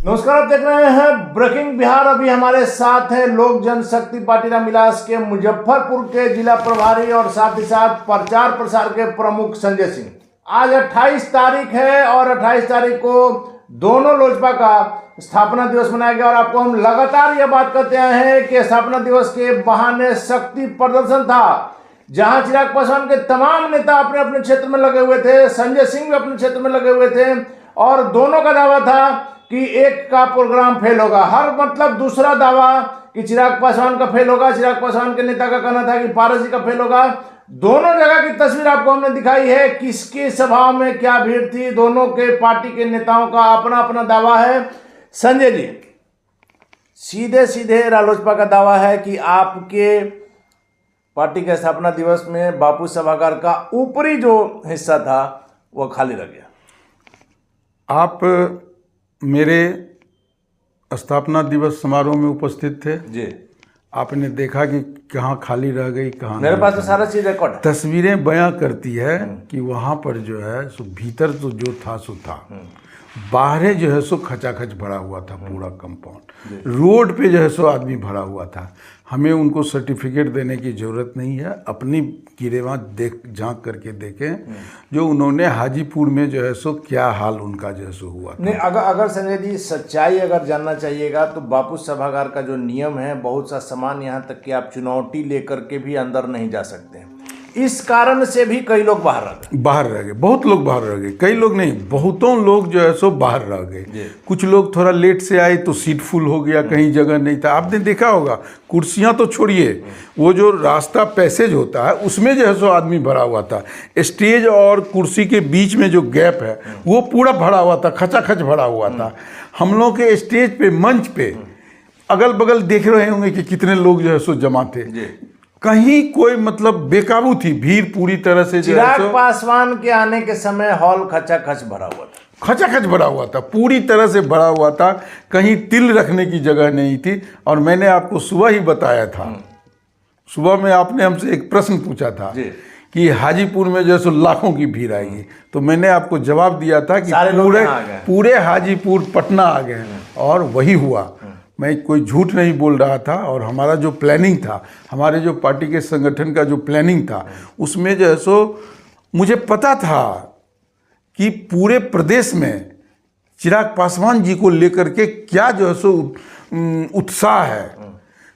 नमस्कार, आप देख रहे हैं ब्रेकिंग बिहार। अभी हमारे साथ है लोक जनशक्ति पार्टी रामविलास के मुजफ्फरपुर के जिला प्रभारी और साथ ही साथ प्रचार प्रसार के प्रमुख संजय सिंह। आज 28 तारीख है और 28 तारीख को दोनों लोजपा का स्थापना दिवस मनाया गया और आपको हम लगातार यह बात करते आए हैं कि स्थापना दिवस के बहाने शक्ति प्रदर्शन था, जहां चिराग पासवान के तमाम नेता अपने अपने क्षेत्र में लगे हुए थे, संजय सिंह भी अपने क्षेत्र में लगे हुए थे और दोनों का दावा था कि एक का प्रोग्राम फेल होगा। हर मतलब दूसरा दावा कि चिराग पासवान का फेल होगा, चिराग पासवान के नेता का कहना था कि पारस जी का फेल होगा। दोनों जगह की तस्वीर आपको हमने दिखाई है, किसकी सभा में क्या भीड़ थी। दोनों के पार्टी के नेताओं का अपना अपना दावा है। संजय जी, सीधे सीधे रालोसपा का दावा है कि आपके पार्टी के स्थापना दिवस में बापू सभागार का ऊपरी जो हिस्सा था वह खाली रह गया। आप मेरे स्थापना दिवस समारोह में उपस्थित थे जी। आपने देखा कि कहाँ खाली रह गई, कहाँ मेरे पास तो सारा चीज रिकॉर्ड है। तस्वीरें बयां करती है कि वहाँ पर जो है सो भीतर तो जो था सो था, बाहर जो है सो खचाखच भरा हुआ था पूरा कंपाउंड। रोड पे जो है सो आदमी भरा हुआ था। हमें उनको सर्टिफिकेट देने की ज़रूरत नहीं है, अपनी गिरेवां देख झांक करके देखें जो उन्होंने हाजीपुर में जो है सो क्या हाल उनका जो है सो हुआ था। नहीं, अगर संजय जी सच्चाई अगर जानना चाहिएगा तो बापू सभागार का जो नियम है, बहुत सा सामान यहाँ तक कि आप चुनौती लेकर के भी अंदर नहीं जा सकते हैं। इस कारण से भी कई लोग बाहर रह गए। बहुत लोग बाहर रह गए, कई लोग नहीं, बहुतों लोग जो है सो बाहर रह गए। कुछ लोग थोड़ा लेट से आए तो सीट फुल हो गया, कहीं जगह नहीं था। आपने देखा होगा, कुर्सियां तो छोड़िए, वो जो रास्ता पैसेज होता है उसमें जो है सो आदमी भरा हुआ था। स्टेज और कुर्सी के बीच में जो गैप है वो पूरा भरा हुआ था, खचाखच भरा हुआ था। हम लोग के स्टेज पे, मंच पे अगल बगल देख रहे होंगे कि कितने लोग जो है सो जमा थे। कहीं कोई मतलब बेकाबू थी भीड़ पूरी तरह से। चिराग पासवान के आने के समय हॉल खचाखच भरा हुआ था, खचाखच भरा हुआ था, पूरी तरह से भरा हुआ था। कहीं तिल रखने की जगह नहीं थी। और मैंने आपको सुबह ही बताया था, सुबह में आपने हमसे एक प्रश्न पूछा था कि हाजीपुर में जैसे लाखों की भीड़ आएगी, तो मैंने आपको जवाब दिया था कि पूरे हाजीपुर पटना आ गए और वही हुआ। मैं कोई झूठ नहीं बोल रहा था। और हमारा जो प्लानिंग था, हमारे जो पार्टी के संगठन का जो प्लानिंग था, उसमें जो है सो मुझे पता था कि पूरे प्रदेश में चिराग पासवान जी को लेकर के क्या जो है सो उत्साह है।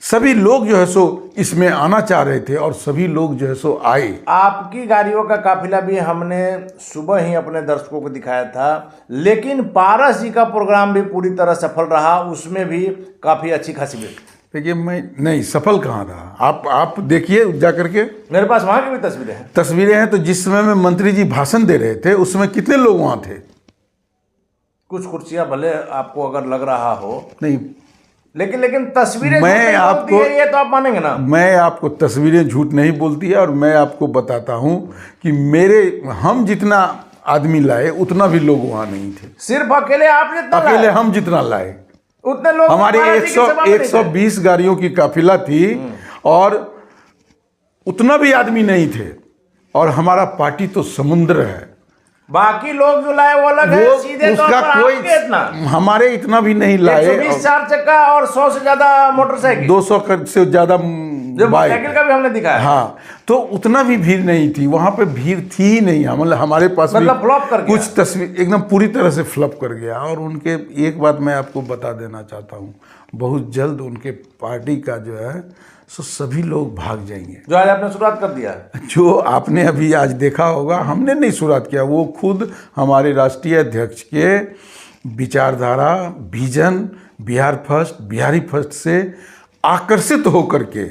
सभी लोग जो है सो इसमें आना चाह रहे थे और सभी लोग जो है सो आए। आपकी गाड़ियों का काफिला भी हमने सुबह ही अपने दर्शकों को दिखाया था, लेकिन पारस जी का प्रोग्राम भी पूरी तरह सफल रहा, उसमें भी काफी अच्छी खासी भीड़। देखिए, मैं नहीं सफल कहाँ रहा, आप देखिए जा करके। मेरे पास वहाँ की भी तस्वीरें हैं। तो जिस समय में मंत्री जी भाषण दे रहे थे उस समय कितने लोग वहाँ थे? कुछ कुर्सियाँ भले आपको अगर लग रहा हो, नहीं, लेकिन तस्वीरें मैं आपको, ये तो आप मानेंगे ना, मैं आपको तस्वीरें झूठ नहीं बोलती है। और मैं आपको बताता हूं कि हम जितना आदमी लाए उतना भी लोग वहां नहीं थे। सिर्फ अकेले आप जितना अकेले हम जितना लाए उतने लोग, हमारी 120 गाड़ियों की काफिला थी और उतना भी आदमी नहीं थे। और हमारा पार्टी तो समुद्र है, बाकी लोग जो लाए वो अलग है। सीधे उसका कोई इतना, हमारे इतना भी नहीं लाए। 120 चार चक्का और 100 से ज्यादा मोटरसाइकिल, 200 से ज्यादा साइकिल का भी हमने दिखाया। हाँ, तो उतना भी भीड़ नहीं थी वहां पे, भीड़ थी ही नहीं। मतलब हमारे पास मतलब फ्लॉप कर गया, कुछ तस्वीर एकदम पूरी तरह से फ्लॉप कर गया। और उनके एक बात मैं आपको बता देना चाहता हूँ, बहुत जल्द उनके पार्टी का जो है सो सभी लोग भाग जाएंगे। जो आज आपने शुरुआत कर दिया, जो आपने अभी आज देखा होगा, हमने नहीं शुरुआत किया, वो खुद हमारे राष्ट्रीय अध्यक्ष के विचारधारा, विजन, बिहारी फर्स्ट से आकर्षित होकर के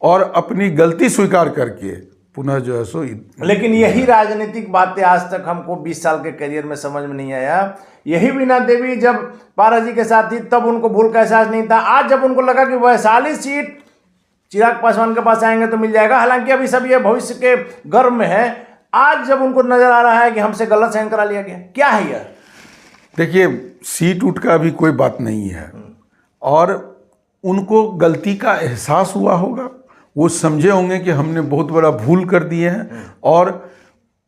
और अपनी गलती स्वीकार करके पुनः जो है सो। लेकिन यही राजनीतिक बातें आज तक हमको 20 साल के करियर में समझ में नहीं आया। यही वीणा देवी जब पारस जी के साथ थी तब उनको भूल का एहसास नहीं था। आज जब उनको लगा कि वैशाली सीट चिराग पासवान के पास आएंगे तो मिल जाएगा, हालांकि अभी सब ये भविष्य के गर्भ में है, आज जब उनको नजर आ रहा है कि हमसे गलत साइन करा लिया गया, क्या है यह? देखिए, सीट उठ का भी कोई बात नहीं है और उनको गलती का एहसास हुआ होगा। वो समझे होंगे कि हमने बहुत बड़ा भूल कर दिए हैं और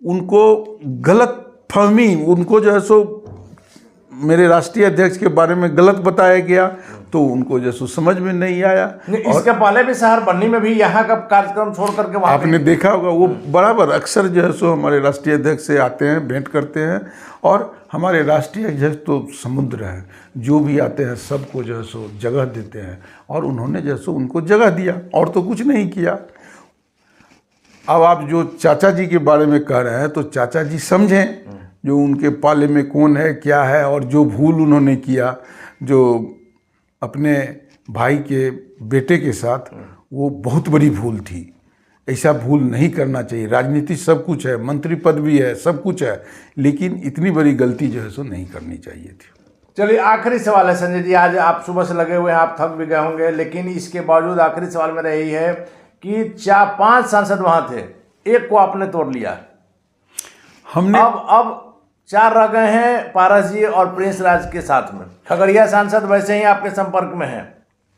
उनको गलत फहमी, उनको जो है सो मेरे राष्ट्रीय अध्यक्ष के बारे में गलत बताया गया तो उनको जैसे समझ में नहीं आया। इसके पहले भी शहर बन्नी में भी यहाँ का कार्यक्रम छोड़ करके वहाँ आपने देखा होगा वो बराबर अक्सर जो है सो हमारे राष्ट्रीय अध्यक्ष से आते हैं, भेंट करते हैं। और हमारे राष्ट्रीय अध्यक्ष तो समुद्र है, जो भी आते हैं सबको जो है सो जगह देते हैं और उन्होंने जैसे उनको जगह दिया और तो कुछ नहीं किया। अब आप जो चाचा जी के बारे में कह रहे हैं तो चाचा जी समझें जो उनके पाले में कौन है क्या है, और जो भूल उन्होंने किया जो अपने भाई के बेटे के साथ, वो बहुत बड़ी भूल थी। ऐसा भूल नहीं करना चाहिए। राजनीति सब कुछ है, मंत्री पद भी है, सब कुछ है, लेकिन इतनी बड़ी गलती जो है सो नहीं करनी चाहिए थी। चलिए आखिरी सवाल है संजय जी, आज आप सुबह से लगे हुए हैं, आप थक भी गए होंगे, लेकिन इसके बावजूद आखिरी सवाल मेरा यही है कि 4-5 सांसद वहां थे, एक को आपने तोड़ लिया, हमने अब 4 रह गए हैं, पारस जी और प्रिंस राज के साथ में। खगड़िया सांसद वैसे ही आपके संपर्क में है।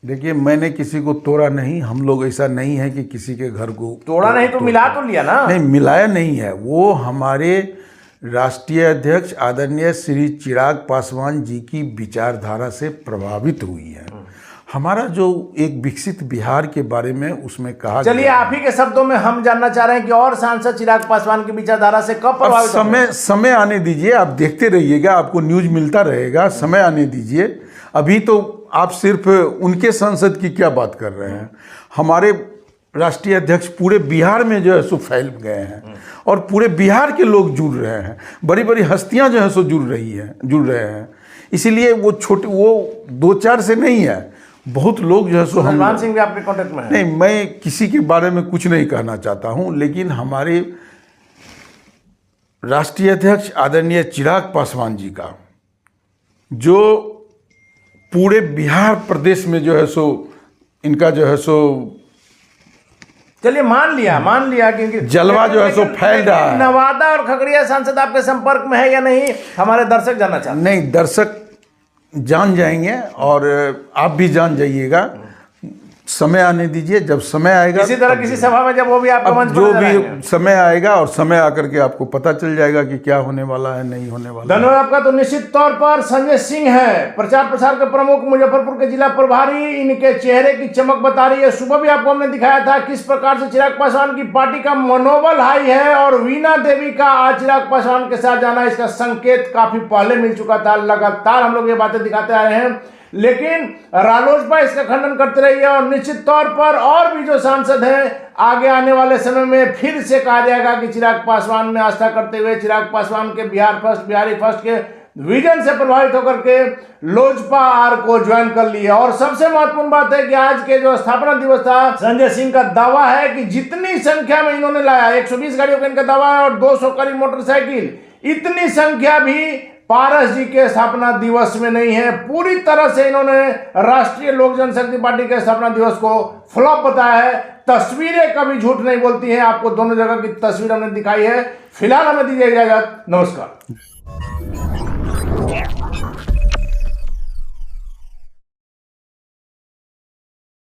देखिए, मैंने किसी को तोड़ा नहीं, हम लोग ऐसा नहीं है कि किसी के घर को तोड़ा नहीं तो मिला तो लिया ना। नहीं, मिलाया नहीं है। वो हमारे राष्ट्रीय अध्यक्ष आदरणीय श्री चिराग पासवान जी की विचारधारा से प्रभावित हुई है। हमारा जो एक विकसित बिहार के बारे में उसमें कहा, चलिए आप ही के शब्दों में हम जानना चाह रहे हैं कि और सांसद चिराग पासवान की विचारधारा से कब प्रभावित समय आने दीजिए, आप देखते रहिएगा, आपको न्यूज मिलता रहेगा, समय आने दीजिए। अभी तो आप सिर्फ उनके सांसद की क्या बात कर रहे हैं। हमारे राष्ट्रीय अध्यक्छ पूरे बिहार में जो है सो फैल गए हैं और पूरे बिहार के लोग जुड़ रहे हैं, बड़ी बड़ी हस्तियां जो है सो जुड़ रहे हैं। इसीलिए वो छोटे, वो 2-4 से नहीं है, बहुत लोग जो है सो सलमान सिंह भी आपके कांटेक्ट में है। नहीं, मैं किसी के बारे में कुछ नहीं कहना चाहता हूं, लेकिन हमारे राष्ट्रीय अध्यक्ष आदरणीय चिराग पासवान जी का जो पूरे बिहार प्रदेश में जो है सो इनका जो है सो, चलिए मान लिया कि जलवा जो है सो फैल रहा है। नवादा और खगड़िया सांसद आपके संपर्क में है या नहीं, हमारे दर्शक जानना चाहते हैं। नहीं, दर्शक जान जाएंगे और आप भी जान जाइएगा। समय आने दीजिए, जब समय आएगा इसी तरह किसी सभा में जब वो भी आपका मंच जो भी समय आएगा और समय आकर के आपको पता चल जाएगा कि क्या होने वाला है, नहीं होने वाला। धन्यवाद आपका। तो निश्चित तौर पर संजय सिंह है, प्रचार प्रसार के प्रमुख, मुजफ्फरपुर के जिला प्रभारी। इनके चेहरे की चमक बता रही है। सुबह भी आपको हमने दिखाया था किस प्रकार से चिराग पासवान की पार्टी का मनोबल हाई है और वीणा देवी का आज चिराग पासवान के साथ जाना, इसका संकेत काफी पहले मिल चुका था। लगातार हम लोग ये बातें दिखाते आ रहे हैं, लेकिन रालोसपा इसका खंडन करते रही है। और निश्चित तौर पर और भी जो सांसद हैं, आगे आने वाले समय में फिर से कहा जाएगा कि चिराग पासवान में आस्था करते हुए चिराग पासवान के बिहार फर्स्ट, बिहारी फर्स्ट के विजन से प्रभावित होकर के लोजपा आर को ज्वाइन कर लिया। और सबसे महत्वपूर्ण बात है कि आज के जो स्थापना दिवस था, संजय सिंह का दावा है कि जितनी संख्या में इन्होंने लाया, 120 गाड़ियों का इनका दावा है और 200 करीब मोटरसाइकिल, इतनी संख्या भी पारस जी के स्थापना दिवस में नहीं है। पूरी तरह से इन्होंने राष्ट्रीय लोक जनशक्ति पार्टी के स्थापना दिवस को फ्लॉप बताया है। तस्वीरें कभी झूठ नहीं बोलती हैं, आपको दोनों जगह की तस्वीर हमने दिखाई है। फिलहाल हमें दीजिए इजाजत, नमस्कार।